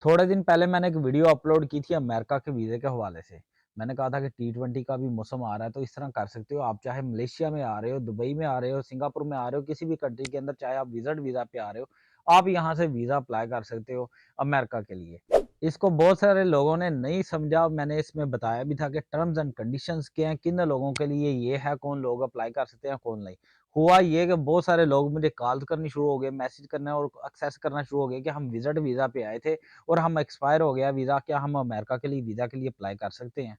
थोड़े दिन पहले मैंने एक वीडियो अपलोड की थी अमेरिका के वीज़े के हवाले से। मैंने कहा था कि टी20 का भी मौसम आ रहा है तो इस तरह कर सकते हो आप चाहे मलेशिया में आ रहे हो, दुबई में आ रहे हो, सिंगापुर में आ रहे हो, किसी भी कंट्री के अंदर चाहे आप विज़िट वीज़ा पे आ रहे हो, आप यहाँ से वीज़ा अप्लाई कर सकते हो अमेरिका के लिए। इसको बहुत सारे लोगों ने नहीं समझा, मैंने इसमें बताया भी था कि टर्म्स एंड कंडीशंस क्या हैं, किन लोगों के लिए ये है, कौन लोग अप्लाई कर सकते हैं, कौन नहीं। हुआ ये कि बहुत सारे लोग मुझे कॉल करनी शुरू हो गए, मैसेज करना और एक्सेस करना शुरू हो गए कि हम विज़िट वीज़ा पे आए थे और हम एक्सपायर हो गया वीज़ा, क्या हम अमेरिका के लिए वीज़ा के लिए अप्लाई कर सकते हैं?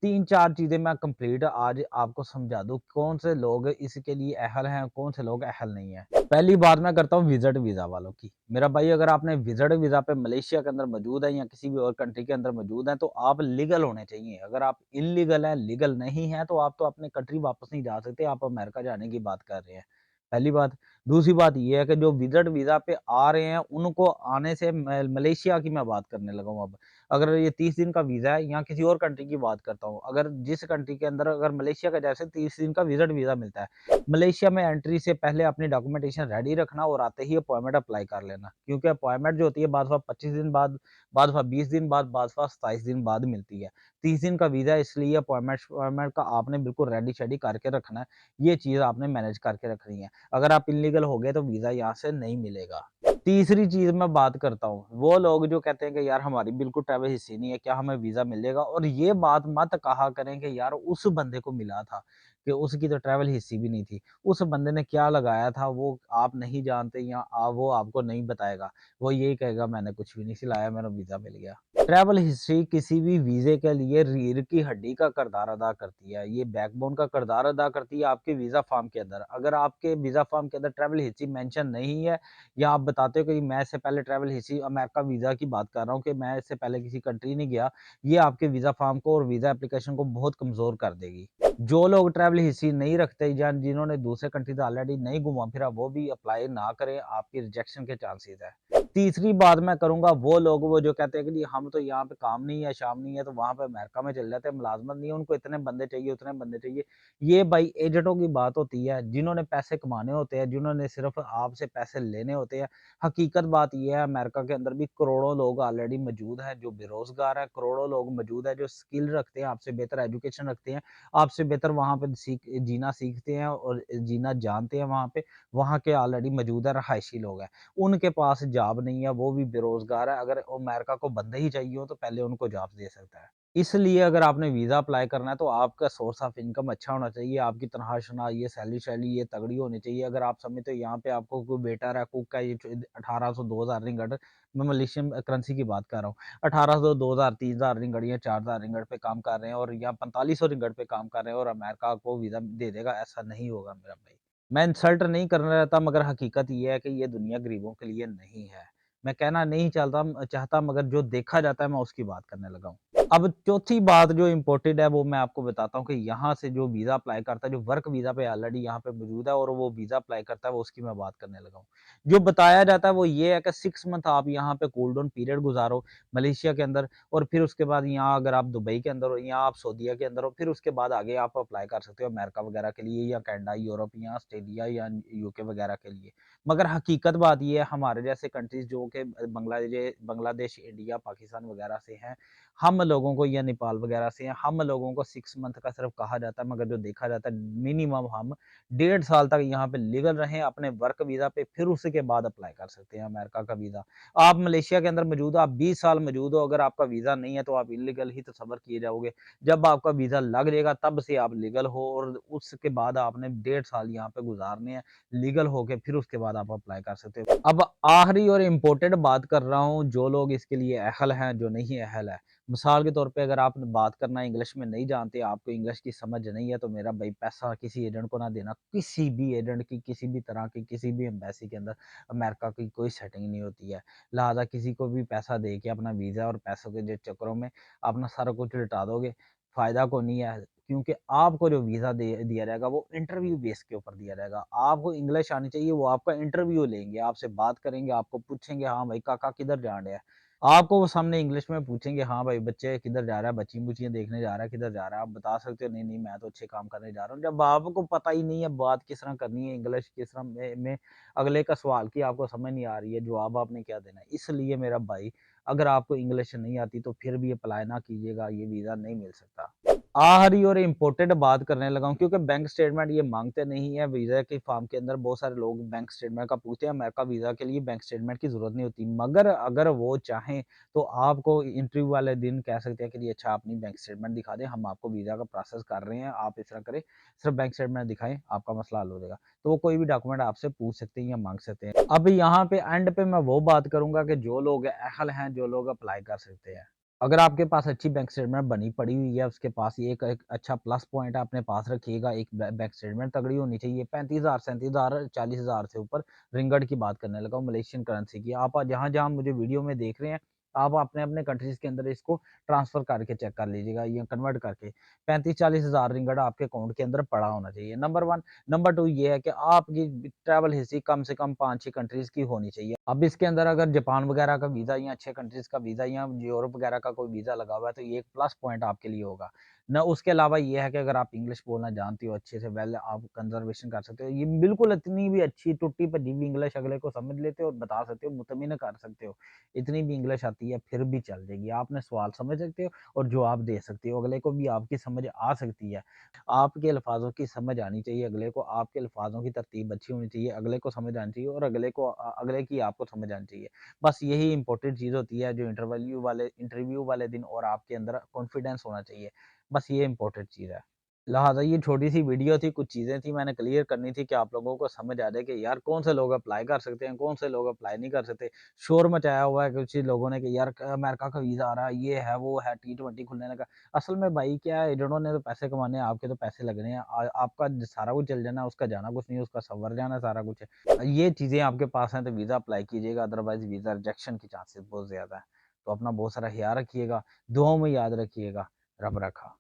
3-4 चीज़ें मैं कंप्लीट आज आपको समझा दूँ, कौन से लोग इसके लिए अहल हैं, कौन से लोग अहल नहीं हैं। पहली बात मैं करता हूँ विज़िट वीज़ा वालों की। मेरा भाई अगर आपने विज़िट वीज़ा पे मलेशिया के अंदर मौजूद हैं या किसी भी और कंट्री के अंदर मौजूद हैं, तो आप लीगल होने चाहिए। अगर आप इल्लीगल हैं, लीगल नहीं हैं, तो आप तो अपनी कंट्री वापस नहीं जा सकते, आप अमेरिका जाने की बात कर रहे हैं, पहली बात। दूसरी बात ये है कि जो विज़िट वीज़ा पे आ रहे हैं, उनको आने से मलेशिया की मैं बात करने लगा हूँ अब। अगर ये 30 दिन का वीज़ा है या किसी और कंट्री की बात करता हूँ, अगर जिस कंट्री के अंदर अगर मलेशिया का जैसे 30 दिन का विज़िट वीज़ा मिलता है, मलेशिया में एंट्री से पहले अपनी डॉक्यूमेंटेशन रेडी रखना और आते ही अपॉइंटमेंट अप्लाई कर लेना। क्योंकि अपॉइंटमेंट जो होती है बाद 25 दिन बाद 20 दिन बाद 27 दिन बाद मिलती है। 30 दिन का वीज़ा इसलिए अपॉइंटमेंट का आपने बिल्कुल रेडी-शेडी करके रखना है। ये चीज़ आपने मैनेज करके रखनी है। अगर आप इल्लीगल हो गए तो वीज़ा यहाँ से नहीं मिलेगा। तीसरी चीज़ मैं बात करता हूँ, वो लोग जो कहते हैं कि यार हमारी बिल्कुल ट्रैवल हिस्ट्री नहीं है, क्या हमें वीज़ा मिलेगा? और ये बात मत कहा करें कि यार उस बंदे को मिला था, कि उसकी तो ट्रैवल हिस्ट्री भी नहीं थी। उस बंदे ने क्या लगाया था वो आप नहीं जानते या वो आपको नहीं बताएगा। वो यही कहेगा मैंने कुछ भी नहीं सिलाया, मेरा वीज़ा मिल गया। ट्रैवल हिस्ट्री किसी भी वीज़े के लिए रीढ़ की हड्डी का किरदार अदा करती है। ये बैकबोन का किरदार अदा करती है आपके वीज़ा फॉर्म के अंदर। अगर आपके वीज़ा फॉर्म के अंदर ट्रैवल हिस्ट्री मेंशन नहीं है या आप बताते हो कि मैं इससे पहले ट्रैवल हिस्ट्री अमेरिका वीज़ा की बात कर रहा हूँ कि मैं इससे पहले किसी कंट्री नहीं गया, ये आपके वीज़ा फॉर्म को और वीज़ा एप्लीकेशन को बहुत कमज़ोर कर देगी। जो लोग ट्रैवल हिस्ट्री नहीं रखते या जिन्होंने दूसरे कंट्री से ऑलरेडी नहीं घूमा फिरा, वो भी अप्लाई ना करें, आपकी रिजेक्शन के चांसेस है। तीसरी बात मैं करूँगा वो लोग वो जो कहते हैं कि जी हम तो यहाँ पे काम नहीं है, शाम नहीं है, तो वहाँ पे अमेरिका में चले जाते हैं, मुलाज़मत नहीं है, उनको इतने बंदे चाहिए, उतने बंदे चाहिए। ये भाई एजेंटों की बात होती है, जिन्होंने पैसे कमाने होते हैं, जिन्होंने सिर्फ़ आपसे पैसे लेने होते हैं। हकीकत बात ये है अमेरिका के अंदर भी करोड़ों लोग ऑलरेडी मौजूद हैं जो बेरोज़गार हैं, करोड़ों लोग मौजूद हैं जो स्किल रखते हैं, आपसे बेहतर एजुकेशन रखते हैं, आपसे बेहतर वहाँ पे जीना सीखते हैं और जीना जानते हैं वहाँ पे, वहाँ के ऑलरेडी मौजूदा रहायशी लोग हैं। उनके पास जॉब नहीं है, वो भी बेरोज़गार है, अगर अमेरिका को बंदे ही चाहिए हो तो पहले उनको जॉब्स दे सकता है। इसलिए अगर आपने वीज़ा अप्लाई करना है तो आपका सोर्स ऑफ इनकम अच्छा होना चाहिए, आपकी तनख़्वाह-शनाख़ ये सैलरी-शैली ये तगड़ी होनी चाहिए। अगर आप समझते हो यहाँ पे आपको कोई वेटर है, कुक है, ये 1800 2000 रिंगट मैं मलेशियन करेंसी की बात कर रहा हूँ। 1800 2000 3000 रिंगट या 4000 रिंगट पे काम कर रहे हैं और यहाँ 4500 रिंगट पे काम कर रहे हैं और अमेरिका आपको वीज़ा दे देगा, ऐसा नहीं होगा मेरा भाई। मैं इंसल्ट नहीं करना चाहता मगर हकीकत ये है कि ये दुनिया गरीबों के लिए नहीं है। मैं कहना नहीं चाहता मगर जो देखा जाता है मैं उसकी बात करने लगा हूँ। अब चौथी बात जो इम्पोर्टेंट है वो मैं आपको बताता हूँ कि यहाँ से जो वीज़ा अप्लाई करता है, जो वर्क वीज़ा पे ऑलरेडी यहाँ पे मौजूद है और वो वीज़ा अप्लाई करता है, वो उसकी मैं बात करने लगा हूँ। जो बताया जाता है वो ये है कि 6 मंथ आप यहाँ पे कूल डाउन पीरियड गुज़ारो मलेशिया के अंदर और फिर उसके बाद यहाँ अगर आप दुबई के अंदर हो या आप सऊदीया के अंदर हो, फिर उसके बाद आगे आप अप्लाई कर सकते हो अमेरिका वगैरह के लिए या कनाडा, यूरोप या ऑस्ट्रेलिया या यूके वगैरह के लिए। मगर हकीकत बात ये है हमारे जैसे कंट्रीज़ जो कि बांग्लादेश, इंडिया, पाकिस्तान वगैरह से हैं, हम लोगों को या नेपाल वगैरह से हैं, हम लोगों को 6 मंथ का सिर्फ़ कहा जाता है मगर जो देखा जाता है मिनिमम हम 1.5 साल तक यहाँ पे लीगल रहें अपने वर्क वीज़ा पे, फिर उसके बाद अप्लाई कर सकते हैं अमेरिका का वीज़ा। आप मलेशिया के अंदर मौजूद हो, आप 20 साल मौजूद हो, अगर आपका वीज़ा नहीं है तो आप इल्लीगल ही तस्वर किए जाओगे। जब आपका वीज़ा लग जाएगा तब से आप लीगल हो और उसके बाद आपने 1.5 साल यहाँ पे गुज़ारने हैं, लीगल होके फिर उसके बाद आप अप्लाई कर सकते हो। अब आखिरी और इम्पोर्टेंट बात कर रहा हूँ, जो लोग इसके लिए अहल हैं, जो नहीं अहल है। मिसाल के तौर पे अगर आप बात करना इंग्लिश में नहीं जानते, आपको इंग्लिश की समझ नहीं है, तो मेरा भाई पैसा किसी एजेंट को ना देना। किसी भी एजेंट की, किसी भी तरह की, किसी भी एम्बेसी के अंदर अमेरिका की कोई सेटिंग नहीं होती है। लिहाज़ा किसी को भी पैसा दे के अपना वीज़ा और पैसों के चक्करों में अपना सारा कुछ लुटा दोगे, फ़ायदा को नहीं है। क्योंकि आपको जो वीज़ा दे दिया जाएगा वो इंटरव्यू बेस के ऊपर दिया जाएगा। आपको इंग्लिश आनी चाहिए, वो आपका इंटरव्यू लेंगे, आपसे बात करेंगे, आपको पूछेंगे, हाँ भाई काका किधर जा रहे हैं? आपको वो सामने इंग्लिश में पूछेंगे, हाँ भाई बच्चे किधर जा रहा है, बच्ची-बुच्चियाँ देखने जा रहा है, किधर जा रहा है? आप बता सकते हो नहीं, नहीं मैं तो अच्छे काम करने जा रहा हूँ। जब आपको पता ही नहीं है बात किस तरह करनी है, इंग्लिश किस तरह में अगले का सवाल की आपको समझ नहीं आ रही है, जवाब आपने क्या देना है। इसलिए मेरा भाई अगर आपको इंग्लिश नहीं आती तो फिर भी अप्लाई ना कीजिएगा, ये वीज़ा नहीं मिल सकता। आखिरी और इम्पोर्टेंट बात करने लगा हूँ क्योंकि बैंक स्टेटमेंट ये माँगते नहीं है वीज़ा के फॉर्म के अंदर बहुत सारे लोग बैंक स्टेटमेंट का पूछते हैं, अमेरिका वीज़ा के लिए बैंक स्टेटमेंट की ज़रूरत नहीं होती। मगर अगर वो चाहें तो आपको इंटरव्यू वाले दिन कह सकते हैं कि जी अच्छा अपनी बैंक स्टेटमेंट दिखा दें, हम आपको वीज़ा का प्रोसेस कर रहे हैं, आप इस तरह करें, सिर्फ़ बैंक स्टेटमेंट दिखाएँ, आपका मसला हल हो जाएगा। तो वो कोई भी डॉक्यूमेंट आपसे पूछ सकते हैं या माँग सकते हैं। अब यहाँ पे एंड पे मैं वो बात करूँगा कि जो लोग अहल हैं, जो लोग अप्लाई कर सकते हैं। अगर आपके पास अच्छी बैंक स्टेटमेंट बनी पड़ी हुई है, उसके पास ये एक एक अच्छा प्लस पॉइंट है, अपने पास रखिएगा, एक बैंक स्टेटमेंट तगड़ी होनी चाहिए। 35,000, 37,000, 40,000 से ऊपर रिंगट की बात करने लगा हूँ, मलेशियन करेंसी की। आप जहाँ-जहाँ मुझे वीडियो में देख रहे हैं, आप अपने-अपने कंट्रीज़ के अंदर इसको ट्रांसफ़र करके चेक कर लीजिएगा या कन्वर्ट करके। 35-40,000 रिंगट आपके अकाउंट के अंदर पड़ा होना चाहिए, नंबर 1। नंबर 2 ये है कि आपकी ट्रैवल हिस्ट्री कम से कम 5-6 कंट्रीज़ की होनी चाहिए। अब इसके अंदर अगर जापान वगैरह का वीज़ा या अच्छे कंट्रीज़ का वीज़ा या यूरोप वगैरह का कोई वीज़ा लगा हुआ है, तो ये एक प्लस पॉइंट आपके लिए होगा। ना उसके अलावा ये है कि अगर आप इंग्लिश बोलना जानती हो अच्छे से, वेल आप कन्वर्सेशन कर सकते हो। ये बिल्कुल इतनी भी अच्छी टुट्टी-भज्जी भी इंग्लिश अगले को समझ लेते हो और बता सकते हो, मुतमिन कर सकते हो। इतनी भी इंग्लिश आती है फिर भी चल जाएगी। आपने सवाल समझ सकते हो और जवाब दे सकते हो। अगले को भी आपकी समझ आ सकती है। आपके अल्फाज़ों की समझ आनी चाहिए अगले को, आपके अल्फाज़ों की तरतीब अच्छी होनी चाहिए, अगले को समझ आनी चाहिए और अगले की आपको समझ आनी चाहिए। बस यही इम्पोर्टेंट चीज़ होती है जो इंटरव्यू वाले दिन और आपके अंदर कॉन्फिडेंस होना चाहिए। बस ये इम्पोर्टेंट चीज़ है। लिहाज़ा ये छोटी-सी वीडियो थी, कुछ चीज़ें थी मैंने क्लियर करनी थी कि आप लोगों को समझ आ जाए कि यार कौन से लोग अप्लाई कर सकते हैं, कौन से लोग अप्लाई नहीं कर सकते। शोर मचाया हुआ है कुछ लोगों ने कि यार अमेरिका का वीज़ा आ रहा है, ये है, वो है, टी20 खुलने लगा। असल में भाई क्या है, एजेंटों ने तो पैसे कमाने हैं, आपके तो पैसे लगने हैं। आपका सारा कुछ चल जाना है, उसका जाना कुछ नहीं है, उसका संवर जाना है सारा कुछ। ये चीज़ें आपके पास हैं तो वीज़ा अप्लाई कीजिएगा, अदरवाइज़ वीज़ा रिजेक्शन के चांसेस बहुत ज़्यादा हैं। तो अपना बहुत सारा ख़्याल रखिएगा, दुआओं में याद रखिएगा। रब रखा।